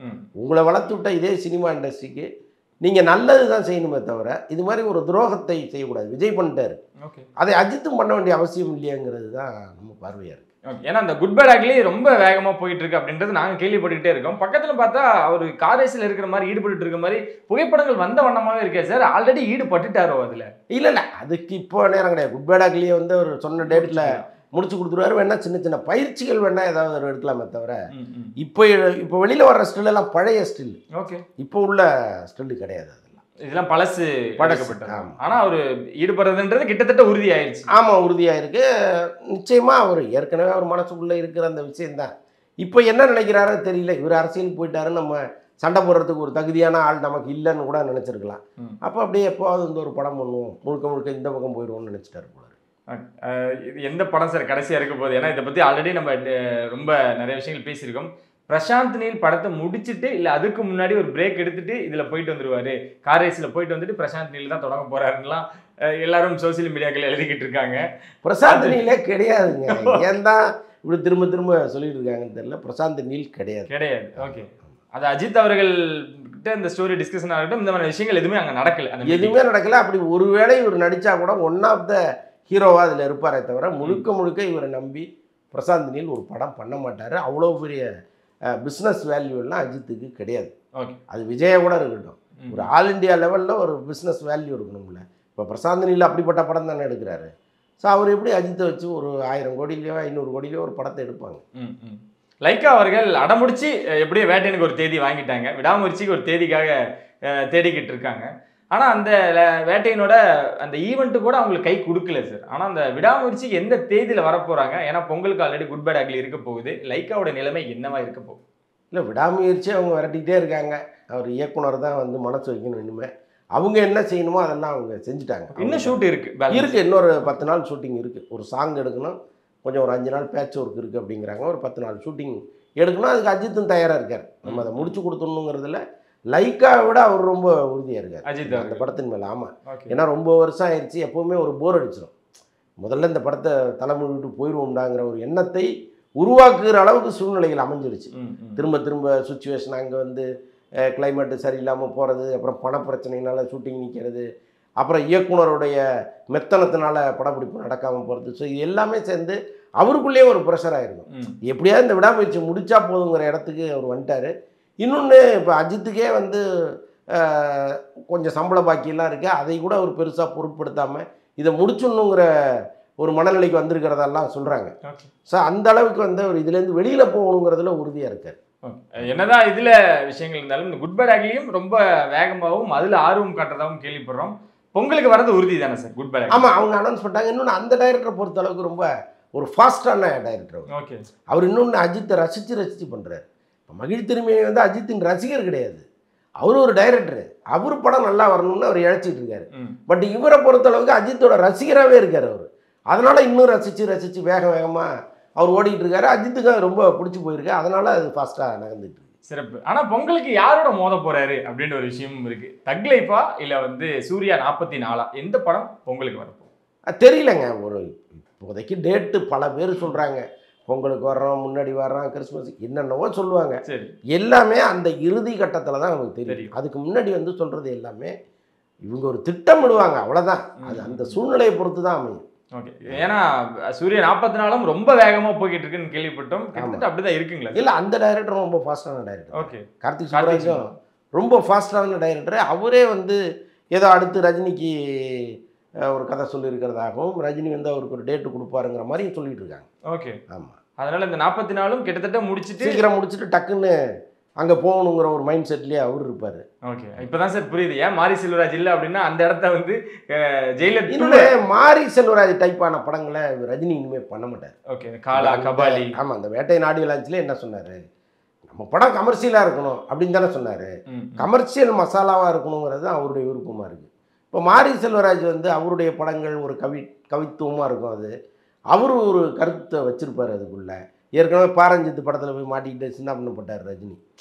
உங்களை வளர்த்து விட்ட இதே சினிமா இண்டஸ்ட்ரிக்கு நீங்கள் நல்லது தான் செய்யணுமே தவிர இது மாதிரி ஒரு துரோகத்தை செய்யக்கூடாது. விஜய் பண்ணிட்டார், அதை அஜித்தும் பண்ண வேண்டிய அவசியம் இல்லையாங்கிறது தான் நம்ம பார்வையாக இருக்குது. ஏன்னா அந்த குட் பேட் ஆக்லி ரொம்ப வேகமாக போயிட்டு இருக்கு அப்படின்றது நாங்கள் கேள்விப்பட்டுக்கிட்டே இருக்கோம். பக்கத்தில் பார்த்தா அவர் கார் ரேஸில் இருக்கிற மாதிரி ஈடுபட்டு இருக்க மாதிரி புகைப்படங்கள் வந்த வண்ணமாகவே இருக்கே சார். ஆல்ரெடி ஈடுபட்டுட்டாரோ அதில்? இல்லை, அதுக்கு இப்போ நேரம் கிடையாது. குட் பேட் ஆக்லியே வந்து அவர் சொன்ன டேட்டில் முடிச்சு கொடுத்துருவாரு. வேணா சின்ன சின்ன பயிற்சிகள் வேணா ஏதாவது ஒரு எடுக்கலாமே தவிர இப்போ வெளியில் வர்ற ஸ்டில் எல்லாம் பழைய ஸ்டில். ஓகே, இப்போ உள்ள ஸ்டில் கிடையாது. இதெல்லாம் பழசு பழக்கப்பட்டது. ஆனால் அவர் ஈடுபடுறதுன்றது கிட்டத்தட்ட உறுதி ஆயிடுச்சு. ஆமாம், உறுதியாயிருக்கு. நிச்சயமாக அவர் ஏற்கனவே அவர் மனசுக்குள்ளே இருக்கிற அந்த விஷயந்தான். இப்போ என்ன நினைக்கிறாரோ தெரியல. இவர் அரசியலுக்கு போயிட்டாரு, நம்ம சண்டை போடுறதுக்கு ஒரு தகுதியான ஆள் நமக்கு இல்லைன்னு கூட நினச்சிருக்கலாம். அப்போ அப்படியே எப்போது வந்து ஒரு படம் பண்ணுவோம், முழுக்க முழுக்க இந்த பக்கம் போயிடுவோம்னு நினச்சிட்டாரு போல. இது எந்த படம் சார் கடைசியாக இருக்க போகுது? ஏன்னா இதை பற்றி ஆல்ரெடி நம்ம ரொம்ப நிறைய விஷயங்கள் பேசியிருக்கோம். பிரசாந்த் நீல் படத்தை முடிச்சுட்டு இல்லை அதுக்கு முன்னாடி ஒரு பிரேக் எடுத்துட்டு இதில் போயிட்டு வந்துருவாரு, கார் ரேஸில் போயிட்டு வந்துட்டு பிரசாந்த் நீல் தான் தொடங்க போறாருலாம் எல்லாரும் சோசியல் மீடியாக்கள் எழுதிக்கிட்டு இருக்காங்க. பிரசாந்த் நீலே கிடையாதுங்க. ஏன் தான் இப்படி திரும்ப திரும்ப சொல்லிட்டு இருக்காங்கன்னு தெரியல. பிரசாந்த் நீல் கிடையாது. ஓகே, அது அஜித் அவர்கள் கிட்ட இந்த ஸ்டோரி டிஸ்கஷன் ஆகட்டும், இந்த மாதிரி விஷயங்கள் எதுவுமே அங்கே நடக்கல, எதுவுமே நடக்கல. அப்படி ஒருவேளை இவர் நடிச்சா கூட ஒன் ஆஃப் த ஹீரோவா அதில் இருப்பாரே தவிர முழுக்க முழுக்க இவரை நம்பி பிரசாந்த் நீல் ஒரு படம் பண்ண மாட்டார். அவ்வளோ பெரிய பிஸ்னஸ் வேல்யூ எல்லாம் அஜித்துக்கு கிடையாது. அது விஜயை கூட இருக்கட்டும், ஒரு ஆல் இண்டியா லெவலில் ஒரு பிஸ்னஸ் வேல்யூ இருக்கணும்ல. இப்போ பிரசாந்த் நீல் அப்படிப்பட்ட படம் தானே எடுக்கிறாரு. ஸோ அவர் எப்படி அஜித்தை வச்சு ஒரு 1000 கோடியிலையோ 500 கோடியிலையோ ஒரு படத்தை எடுப்பாங்க? லைக்கா அவர்கள் அடமுடிச்சு எப்படியோ வேட்டையனுக்கு ஒரு தேதி வாங்கிட்டாங்க, விடாமுயற்சிக்கு ஒரு தேதிக்காக தேடிக்கிட்டு இருக்காங்க. ஆனால் அந்த வேட்டையனோட அந்த ஈவெண்ட்டு கூட அவங்களுக்கு கை கொடுக்கல சார். ஆனால் அந்த விடாமுயற்சிக்கு எந்த தேதியில் வரப்போகிறாங்க? ஏன்னா பொங்கலுக்கு ஆல்ரெடி குட் பேட் அக்லி இருக்க போகுது. லைக்காவோட நிலைமை என்னவா இருக்க போகுது? இல்லை, விடாமுயற்சி அவங்க விரட்டிக்கிட்டே இருக்காங்க. அவர் இயக்குனர் தான் வந்து மனசு வைக்கணும். இனிமேல் அவங்க என்ன செய்யணுமோ அதெல்லாம் அவங்க செஞ்சுட்டாங்க. இன்னும் ஷூட் இருக்குது, இன்னொரு 10 நாள் ஷூட்டிங் இருக்குது. ஒரு சாங் எடுக்கணும், கொஞ்சம் ஒரு 5 நாள் பேட்ச் ஒர்க் இருக்குது அப்படிங்கிறாங்க. ஒரு 10 நாள் ஷூட்டிங் எடுக்கணும். அதுக்கு அஜித்தும் தயாராக இருக்கார். நம்ம அதை முடிச்சு கொடுத்துடணுங்கிறதுல லைக்காவை விட அவர் ரொம்ப உறுதியாக இருக்கார் அஜித் அந்த படத்தின் மேலே. ஆமாம், ஏன்னா ரொம்ப வருஷம் ஆயிடுச்சு. எப்போவுமே ஒரு போர் அடிச்சிடும். முதல்ல இந்த படத்தை தலைமுறை விட்டு போயிடுவோம்டாங்கிற ஒரு எண்ணத்தை உருவாக்குகிற அளவுக்கு சூழ்நிலைகள் அமைஞ்சிருச்சு. திரும்ப திரும்ப சுச்சுவேஷன் அங்கே வந்து கிளைமேட்டு சரியில்லாமல் போகிறது, அப்புறம் பணப்பிரச்சனையினால ஷூட்டிங் நிற்கிறது, அப்புறம் இயக்குனருடைய மெத்தனத்தினால படப்பிடிப்பு நடக்காமல் போகிறது. ஸோ இது எல்லாமே சேர்ந்து அவருக்குள்ளேயே ஒரு ப்ரெஷர் ஆகிருக்கும். எப்படியாவது இந்த விடாமுயற்சி முடிச்சா போதுங்கிற இடத்துக்கு அவர் வந்துட்டார். இன்னொன்று, இப்போ அஜித்துக்கே வந்து கொஞ்சம் சம்பள பாக்கியெல்லாம் இருக்குது. அதை கூட அவர் பெருசாக பொருட்படுத்தாமல் இதை முடிச்சிடணுங்கிற ஒரு மனநிலைக்கு வந்திருக்கிறதெல்லாம் சொல்கிறாங்க. ஸோ அந்த அளவுக்கு வந்து அவர் இதுலேருந்து வெளியில் போகணுங்கிறதுல உறுதியாக இருக்கார். என்னதான் இதில் விஷயங்கள் இருந்தாலும் இந்த குட் பேட் அக்லியும் ரொம்ப வேகமாகவும் அதில் ஆர்வம் காட்டுறதாகவும் கேள்விப்படுறோம். பொங்கலுக்கு வரது உறுதி தானே சார் குட் பேட்? ஆமாம், அவங்க அனௌன்ஸ் பண்ணிட்டாங்க. இன்னொன்று, அந்த டைரக்டரை பொறுத்த அளவுக்கு ரொம்ப ஒரு ஃபாஸ்டான டைரக்டர். ஓகே, அவர் இன்னொன்று அஜித்தை ரசித்து பண்ணுறாரு. இப்போ மகிழ் திருமேனி வந்து அஜித்தின் ரசிகர் கிடையாது, அவர் ஒரு டைரக்டரு. அவர் படம் நல்லா வரணும்னு அவர் இழைச்சிட்டு இருக்காரு. பட் இவரை பொறுத்தளவுக்கு அஜித்தோட ரசிகராகவே இருக்கார் அவர். அதனால் இன்னும் ரசித்து வேகமாக அவர் ஓடிக்கிட்டு இருக்காரு. அஜித்துக்கு ரொம்ப பிடிச்சி போயிருக்கு. அதனால் அது ஃபாஸ்ட்டாக நடந்துட்டு இருக்கு. சிறப்பு. ஆனால் பொங்கலுக்கு யாரோட மோத போகிறாரு அப்படின்ற ஒரு விஷயமும் இருக்குது. தக் லைஃபா இல்லை வந்து சூர்யா 44 எந்த படம் பொங்கலுக்கு வரப்போ தெரியலங்க. ஒரு இப்போதைக்கு டேட்டு பல பேர் சொல்கிறாங்க. பொங்கலுக்கு வர்றோம், முன்னாடி வர்றோம், கிறிஸ்மஸ் என்னென்னவோ சொல்லுவாங்க. எல்லாமே அந்த இறுதி கட்டத்தில் தான் நமக்கு தெரியும். அதுக்கு முன்னாடி வந்து சொல்கிறது எல்லாமே இவங்க ஒரு திட்டமிடுவாங்க, அவ்வளோதான். அது அந்த சூழ்நிலையை பொறுத்து தான் அமையும். ஓகே, ஏன்னா சூர்யா 44 ரொம்ப வேகமாக போய்கிட்டு இருக்குன்னு கேள்விப்பட்டோம். அப்படிதான் இருக்குங்களா? இல்லை, அந்த டைரக்டரும் ரொம்ப ஃபாஸ்டான டைரக்டர். ஓகே, கார்த்திக் சுப்ராஜும் ரொம்ப ஃபாஸ்டான டைரக்டர். அவரே வந்து ஏதோ அடுத்து ரஜினிக்கு ஒரு கதை சொல்லியிருக்கிறதாகவும் ரஜினி வந்து அவருக்கு ஒரு டேட்டு கொடுப்பாருங்கிற மாதிரி சொல்லிட்டு இருக்காங்க. ஓகே, ஆமாம். அதனால இந்த 44 கிட்டத்தட்ட முடிச்சுட்டு சீக்கிரம் முடிச்சுட்டு டக்குன்னு அங்கே போகணுங்கிற ஒரு மைண்ட் செட்லேயே அவர் இருப்பார். ஓகே, இப்போதான் சார் புரியுது ஏன் மாரி செல்வராஜ் இல்லை அப்படின்னா அந்த இடத்த வந்து ஜெயிலர். இன்னொன்று, மாரி செல்வராஜ் டைப்பான படங்களை ரஜினி இனிமேல் பண்ண மாட்டார். ஓகே, காலா கபாலி. ஆமாம், அந்த வேட்டை நாடிய லான்ச்சில் என்ன சொன்னார்? நம்ம படம் கமர்ஷியலாக இருக்கணும் அப்படின்னு தானே சொன்னார். கமர்ஷியல் மசாலாவாக இருக்கணுங்கிறது அவருடைய விருப்பமாக இருக்குது. இப்போ மாரி செல்வராஜ் வந்து அவருடைய படங்கள் ஒரு கவித்துவமாக இருக்கும். அது அவர் ஒரு கருத்தை வச்சுருப்பார் அதுக்குள்ளே. ஏற்கனவே பாரஞ்சித்து படத்தில் போய் மாட்டிக்கிட்டு சின்ன பண்ணப்பட்டார் ரஜினி.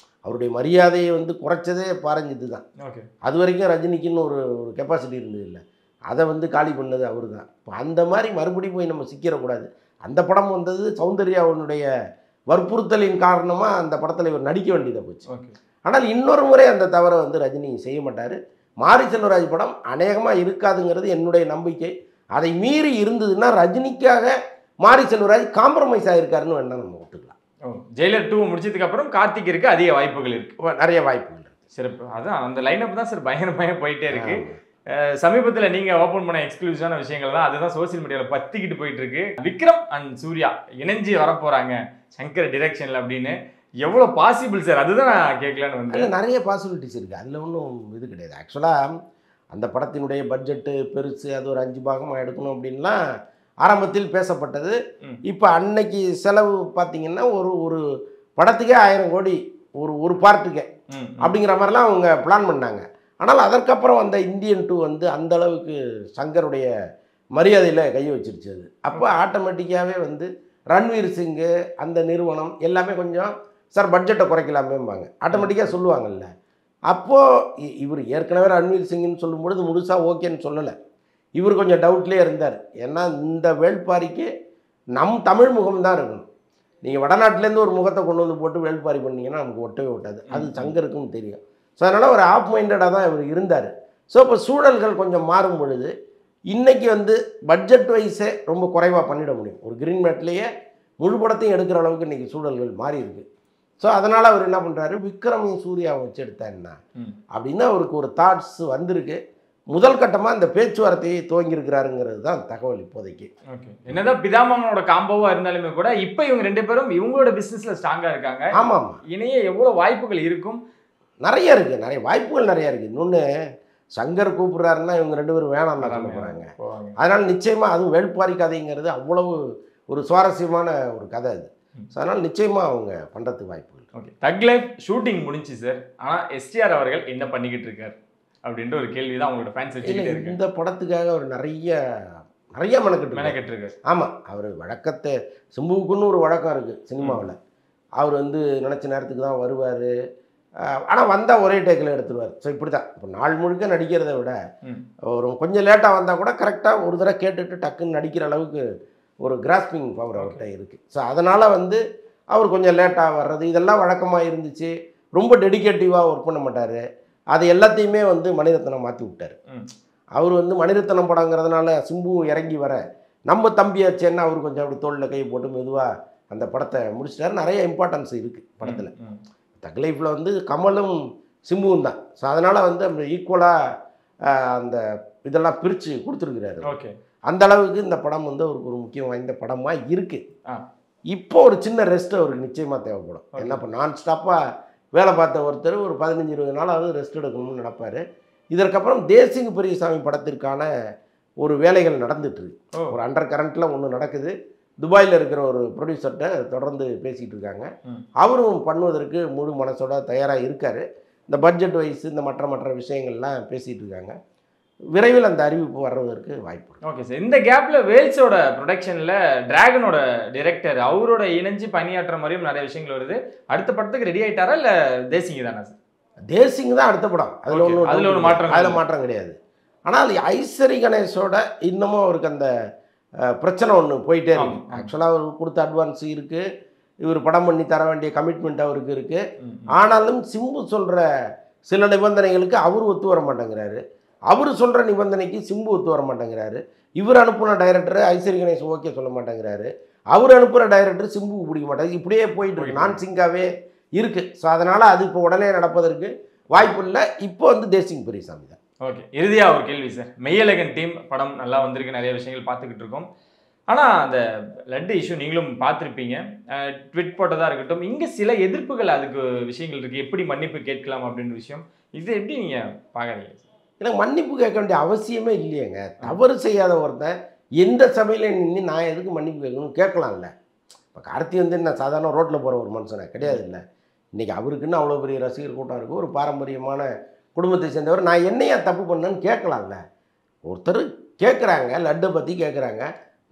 அவருடைய மரியாதையை வந்து குறைச்சதே பாரஞ்சித்து தான். ஓகே, அது வரைக்கும் ரஜினிக்குன்னு ஒரு கெப்பாசிட்டி இருந்தது இல்லை. அதை வந்து காலி பண்ணது அவர் தான். இப்போ அந்த மாதிரி மறுபடியும் போய் நம்ம சிக்கிடக்கூடாது. அந்த படம் வந்தது சௌந்தர்யாவுடைய வற்புறுத்தலின் காரணமாக அந்த படத்தில் இவர் நடிக்க வேண்டியதாக போச்சு. ஆனால் இன்னொரு முறை அந்த தவறை வந்து ரஜினி செய்ய மாட்டார். மாரி செல்வராஜ் படம் அநேகமாக இருக்காதுங்கிறது என்னுடைய நம்பிக்கை. அதை மீறி இருந்ததுன்னா ரஜினிக்காக மாரி செல்வராஜ் காம்ப்ரமைஸ் ஆகிருக்காருன்னு வேணால் நம்ம விட்டுக்கலாம். ஜெயிலர் 2 முடிச்சதுக்கு அப்புறம் கார்த்திக் இருக்கு அதிக வாய்ப்புகள் இருக்கு, நிறைய வாய்ப்புகள் இருக்கு. சிறப்பு. அதான் அந்த லைனப் தான் சார் பயங்கரமாக போயிட்டே இருக்கு. சமீபத்தில் நீங்கள் ஓப்பன் பண்ண எக்ஸ்க்ளூசிவான விஷயங்கள் தான் அதுதான் சோசியல் மீடியாவில் பத்திக்கிட்டு போயிட்டு இருக்கு. விக்ரம் அண்ட் சூர்யா இணைஞ்சு வரப்போறாங்க சங்கர் டிரெக்ஷனில் அப்படின்னு. எவ்வளோ பாசிபிள் சார்? அதுதான் நான் கேட்கலான்னு வந்து. நிறைய பாசிபிலிட்டிஸ் இருக்குது, அதில் ஒன்றும் இது கிடையாது. ஆக்சுவலாக அந்த படத்தினுடைய பட்ஜெட்டு பெருசு, அது ஒரு 5 பாகமாக எடுக்கணும் அப்படின்லாம் ஆரம்பத்தில் பேசப்பட்டது. இப்போ அன்னைக்கு செலவு பார்த்தீங்கன்னா ஒரு படத்துக்கே 1000 கோடி ஒரு பார்ட்டுக்கே அப்படிங்கிற மாதிரிலாம் அவங்க பிளான் பண்ணாங்க. ஆனால் அதற்கப்புறம் வந்த இந்தியன் 2 வந்து அந்த அளவுக்கு சங்கருடைய மரியாதையில் கை வச்சிருச்சு. அது அப்போ ஆட்டோமேட்டிக்காகவே வந்து ரன்வீர் சிங்கு அந்த நிறுவனம் எல்லாமே கொஞ்சம் சார் பட்ஜெட்டை குறைக்கலாமேம்பாங்க, ஆட்டோமேட்டிக்காக சொல்லுவாங்கல்ல. அப்போது இவர் ஏற்கனவே ரன்வீர் சிங்னு சொல்லும்பொழுது முழுசாக ஓகேன்னு சொல்லலை, இவர் கொஞ்சம் டவுட்லேயே இருந்தார். ஏன்னா இந்த வேள்பாரிக்கு நம் தமிழ் முகம்தான் இருக்கணும். நீங்கள் வடநாட்டிலேருந்து ஒரு முகத்தை கொண்டு வந்து போட்டு வேள்பாரி பண்ணிங்கன்னா நமக்கு ஒட்டவே ஒட்டாது, அது சங்கருக்கும் தெரியும். ஸோ அதனால் ஒரு ஆஃப் மைண்டடாக தான் இவர் இருந்தார். ஸோ இப்போ சூழல்கள் கொஞ்சம் மாறும் பொழுது இன்றைக்கி வந்து பட்ஜெட் வைஸே ரொம்ப குறைவாக பண்ணிட முடியும். ஒரு கிரீன் மேட்லேயே முழு படத்தையும் எடுக்கிற அளவுக்கு இன்றைக்கி சூழல்கள் மாறி இருக்கு. ஸோ அதனால் அவர் என்ன பண்ணுறாரு, விக்ரமையும் சூர்யாவை வச்சு எடுத்தா என்ன அப்படின்னு அவருக்கு ஒரு தாட்ஸ் வந்திருக்கு. முதல் கட்டமாக இந்த பேச்சுவார்த்தையை துவங்கியிருக்கிறாருங்கிறது தான் தகவல் இப்போதைக்கு. ஓகே, என்னதான் பிதாமகனோட காம்போவாக இருந்தாலுமே கூட இப்போ இவங்க 2 பேரும் இவங்களோட பிஸ்னஸில் ஸ்ட்ராங்காக இருக்காங்க. ஆமாம், இணைய எவ்வளோ வாய்ப்புகள் இருக்கும்? நிறைய இருக்குது, நிறைய வாய்ப்புகள் நிறையா இருக்குது. இன்னொன்று சங்கர் கூப்பிட்றாருன்னா இவங்க 2 பேரும் வேணாம்னு சொல்ல போகிறாங்க. அதனால் நிச்சயமாக அதுவும் வேள்பாரி கதைங்கிறது அவ்வளவு ஒரு சுவாரஸ்யமான ஒரு கதை அது. ஸோ அதனால் நிச்சயமாக அவங்க பண்ணுறதுக்கு வாய்ப்புகள். ஓகே, தக் லைஃப் ஷூட்டிங் முடிஞ்சு சார், ஆனால் எஸ்டிஆர் அவர்கள் என்ன பண்ணிக்கிட்டு இருக்கார் அப்படின்ற ஒரு கேள்வி தான் அவங்களோட ஃபேன்ஸ் வச்சுக்கிட்டே இருக்கு. இந்த படத்துக்காக அவர் நிறைய மெனக்கெட்டு இருக்காரு. ஆமாம், அவர் வழக்கத்தை சிம்புவுக்குன்னு ஒரு வழக்கம் இருக்குது சினிமாவில். அவர் வந்து நினச்ச நேரத்துக்கு தான் வருவார், ஆனால் வந்தால் ஒரே டேக்கில் எடுத்துருவார். ஸோ இப்படி தான் இப்போ நாள் முழுக்க நடிக்கிறத விட ஒரு கொஞ்சம் லேட்டாக வந்தால் கூட கரெக்டாக ஒரு தடவை கேட்டுட்டு டக்குன்னு நடிக்கிற அளவுக்கு ஒரு கிராஸ்பிங் பவர் அவர்கிட்ட இருக்குது. ஸோ அதனால் வந்து அவர் கொஞ்சம் லேட்டாக வர்றது இதெல்லாம் வழக்கமாக இருந்துச்சு. ரொம்ப டெடிகேட்டிவாக ஒர்க் பண்ண மாட்டார். அது எல்லாத்தையுமே வந்து மணிரத்னம் மாற்றி விட்டார். அவர் வந்து மணிரத்னம் படங்கிறதுனால சிம்பு இறங்கி வர நம்ம தம்பியாச்சேன்னா அவர் கொஞ்சம் அப்படி தோளில் கை போட்டு மெதுவாக அந்த படத்தை முடிச்சிட்டாரு. நிறைய இம்பார்ட்டன்ஸ் இருக்குது படத்தில். தக் லைஃப்பில் வந்து கமலும் சிம்புவும் தான். ஸோ அதனால் வந்து அந்த ஈக்குவலாக அந்த இதெல்லாம் பிரித்து கொடுத்துருக்குறாரு. ஓகே, அந்த அளவுக்கு இந்த படம் வந்து அவருக்கு ஒரு முக்கியம் வாய்ந்த படமாக இருக்குது. இப்போ ஒரு சின்ன ரெஸ்ட் அவருக்கு நிச்சயமாக தேவைப்படும். ஏன்னா இப்போ நான் ஸ்டாப்பாக வேலை பார்த்த ஒருத்தர் ஒரு 15-20 நாளாவது ரெஸ்ட் எடுக்கணும்னு நினைப்பார். இதற்கப்புறம் தேசிங் பெரியசாமி படத்திற்கான ஒரு வேலைகள் நடந்துட்டுருக்கு. ஒரு அண்டர் கரண்ட்டில் ஒன்று நடக்குது. துபாயில் இருக்கிற ஒரு ப்ரொடியூசர்கிட்ட தொடர்ந்து பேசிகிட்டு இருக்காங்க. அவரும் பண்ணுவதற்கு முழு மனசோட தயாராக இருக்கார். இந்த பட்ஜெட் வைஸ் இந்த மற்ற விஷயங்கள்லாம் பேசிகிட்டு இருக்காங்க. விரைவில் அந்த அறிவிப்பு வர்றதற்கு வாய்ப்பு. ஓகே சார், இந்த கேப்பில் வேல்ஸோட ப்ரொடக்ஷனில் டிராகனோட டைரக்டர் அவரோட இணைஞ்சு பணியாற்ற மாதிரியும் நிறைய விஷயங்கள் வருது. அடுத்த படத்துக்கு ரெடி ஆகிட்டாரா இல்லை தேசிங் தானே சார்? தேசிங் தான் அடுத்த படம். அதில் ஒரு மாற்றம் கிடையாது. ஆனால் ஐஸ்வரி கணேஷோட இன்னமும் அவருக்கு அந்த பிரச்சனை ஒன்று போயிட்டே இருக்கு. ஆக்சுவலாக அவருக்கு கொடுத்த அட்வான்ஸ் இருக்குது, இவர் படம் பண்ணி தர வேண்டிய கமிட்மெண்ட் அவருக்கு இருக்குது. ஆனாலும் சிம்பு சொல்கிற சில நிபந்தனைகளுக்கு அவர் ஒத்து வர மாட்டேங்கிறாரு, அவர் சொல்கிற நிபந்தனைக்கு சிம்பு ஒத்து வர மாட்டேங்கிறாரு. இவர் அனுப்புன டைரக்டர் ஐஸ்வரி கணேஷ் ஓகே சொல்ல மாட்டேங்கிறாரு, அவர் அனுப்புகிற டைரக்டர் சிம்புக்கு பிடிக்க மாட்டேங்குது. இப்படியே போயிட்டு இருக்கு, நான் சிங்காவே இருக்குது. ஸோ அதனால் அது இப்போ உடனே நடப்பதற்கு வாய்ப்பு இல்லை. இப்போ வந்து தேசிங் பெரியசாமி தான். ஓகே, இறுதியாக ஒரு கேள்வி சார். மெய்யழகன் டீம் படம் நல்லா வந்திருக்கு, நிறைய விஷயங்கள் பார்த்துக்கிட்டு இருக்கோம். ஆனால் அந்த லட்டு இஷ்யூ நீங்களும் பார்த்துருப்பீங்க, ட்விட் போட்டதாக இருக்கட்டும், இங்கே சில எதிர்ப்புகள் அதுக்கு விஷயங்கள் இருக்குது. எப்படி மன்னிப்பு கேட்கலாம் அப்படின்ற விஷயம், இது எப்படி நீங்கள் பார்க்குறீங்க? எனக்கு மன்னிப்பு கேட்க வேண்டிய அவசியமே இல்லையேங்க. தவறு செய்யாத ஒருத்தன் எந்த சபையில் நின்று நான் எதுக்கு மன்னிப்பு கேட்கணும்? கேட்கலாம்ல. இப்போ கார்த்தி வந்து என்ன சாதாரண ரோட்டில் போகிற ஒரு மனுஷனை கிடையாது இல்லை. இன்றைக்கி அவருக்குன்னு அவ்வளோ பெரிய ரசிகர் கூட்டம் இருக்குது, ஒரு பாரம்பரியமான குடும்பத்தை சேர்ந்தவர். நான் என்னையா தப்பு பண்ணேன்னு கேட்கலாம்ல. ஒருத்தர் கேட்குறாங்க, லட்டை பற்றி கேட்குறாங்க,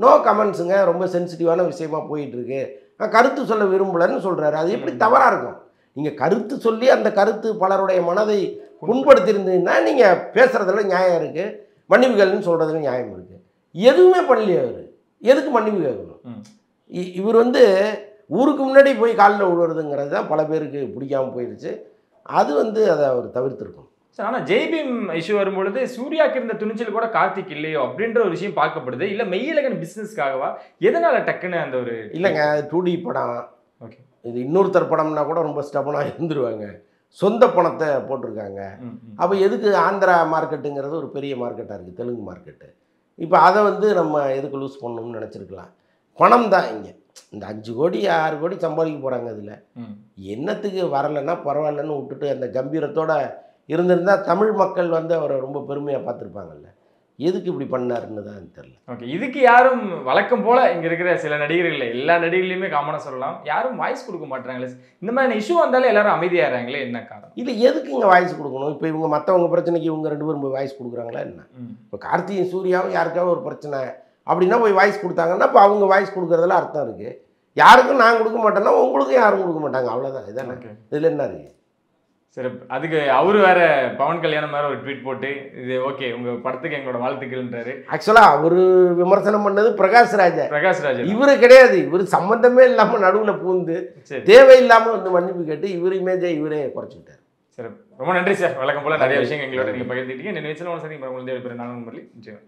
நோ கமெண்ட்ஸுங்க, ரொம்ப சென்சிட்டிவான விஷயமா போயிட்டுருக்கு, நான் கருத்து சொல்ல விரும்பலன்னு சொல்கிறாரு. அது எப்படி தவறாக இருக்கும்? நீங்கள் கருத்து சொல்லி அந்த கருத்து பலருடைய மனதை புண்படுத்தியிருந்தீங்கன்னா நீங்கள் பேசுகிறதுல நியாயம் இருக்குது, மன்னிப்பு கேளுன்னு சொல்கிறதுல நியாயம் இருக்குது. எதுவுமே பண்ணலையே அவர், எதுக்கு மன்னிப்பு கேட்கணும்? இவர் வந்து ஊருக்கு முன்னாடி போய் காலில் விழுவுறதுங்கிறது தான் பல பேருக்கு பிடிக்காமல் போயிடுச்சு. அது வந்து அதை அவர் தவிர்த்திருக்கும். சார், ஆனால் ஜெய்பீம் இஷ்யூ வரும்பொழுது சூர்யாவுக்கு இருந்த துணிச்சல் கூட கார்த்திக் இல்லையோ அப்படின்ற ஒரு விஷயம் பார்க்கப்படுது. இல்லை மெய்யழகன் பிஸ்னஸ்க்காகவா, எதனால் டக்குன்னு அந்த ஒரு இல்லைங்க, 2D படம். ஓகே, இது இன்னொருத்தர் படம்னா கூட ரொம்ப ஸ்டபனாக இருந்துருவாங்க. சொந்த பணத்தை போட்டிருக்காங்க. அப்போ எதுக்கு ஆந்திரா மார்க்கெட்டுங்கிறது ஒரு பெரிய மார்க்கெட்டாக இருக்குது, தெலுங்கு மார்க்கெட்டு. இப்போ அதை வந்து நம்ம எதுக்கு லூஸ் பண்ணணும்னு நினச்சிருக்கலாம். பணம் தான் இங்கே. இந்த 5 கோடி 6 கோடி சம்பாதிக்க போகிறாங்க. அதில் என்னத்துக்கு வரலைன்னா பரவாயில்லன்னு விட்டுட்டு அந்த கம்பீரத்தோடு இருந்திருந்தால் தமிழ் மக்கள் வந்து அவரை ரொம்ப பெருமையாக பார்த்துருப்பாங்கல்ல. எதுக்கு இப்படி பண்ணாருன்னு தான் தெரியல. ஓகே, இதுக்கு யாரும் வழக்கம் போல் இங்கே இருக்கிற சில நடிகர்கள், எல்லா நடிகர்களையுமே காமனாக சொல்லலாம், யாரும் வாய்ஸ் கொடுக்க மாட்டாங்களே. இந்த மாதிரி இஷ்யூ வந்தாலே எல்லாரும் அமைதியாகிறாங்களே, என்ன காரணம்? இல்லை, எதுக்கு இங்கே வாய்ஸ் கொடுக்கணும்? இப்போ இவங்க மற்றவங்க பிரச்சனைக்கு இவங்க 2 பேரும் போய் வாய்ஸ் கொடுக்குறாங்களா என்ன? இப்போ கார்த்தியும் சூர்யாவும் யாருக்காவது ஒரு பிரச்சனை அப்படின்னா போய் வாய்ஸ் கொடுத்தாங்கன்னா இப்போ அவங்க வாய்ஸ் கொடுக்குறதுல அர்த்தம் இருக்குது. யாருக்கும் நான் கொடுக்க மாட்டேன்னா உங்களுக்கும் யாரும் கொடுக்க மாட்டாங்க, அவ்வளோதான். இதானே இதில் என்ன இருக்கு? சரி, அதுக்கு அவரு வேற பவன் கல்யாணம் மாதிரி ஒரு ட்வீட் போட்டு இது ஓகே உங்க படத்துக்கு எங்களோட வாழ்த்துக்கள்ன்றாரு. ஆக்சுவலாக அவரு விமர்சனம் பண்ணது பிரகாஷ் ராஜா. இவரு கிடையாது, இவரு சம்பந்தமே இல்லாமல் நடுவில் பூந்து தேவையில்லாமல் வந்து மன்னிப்பு கேட்டு இவர் இமேஜை இவரே குறைச்சிக்கிட்டார். சரி, ரொம்ப நன்றி சார். வழக்கம் போல நிறைய விஷயங்கள் எங்களோட நீங்கள் பகிர்ந்துட்டீங்க. நினைச்சு சரி உங்களுக்கு 4 நம்பர்லேயும்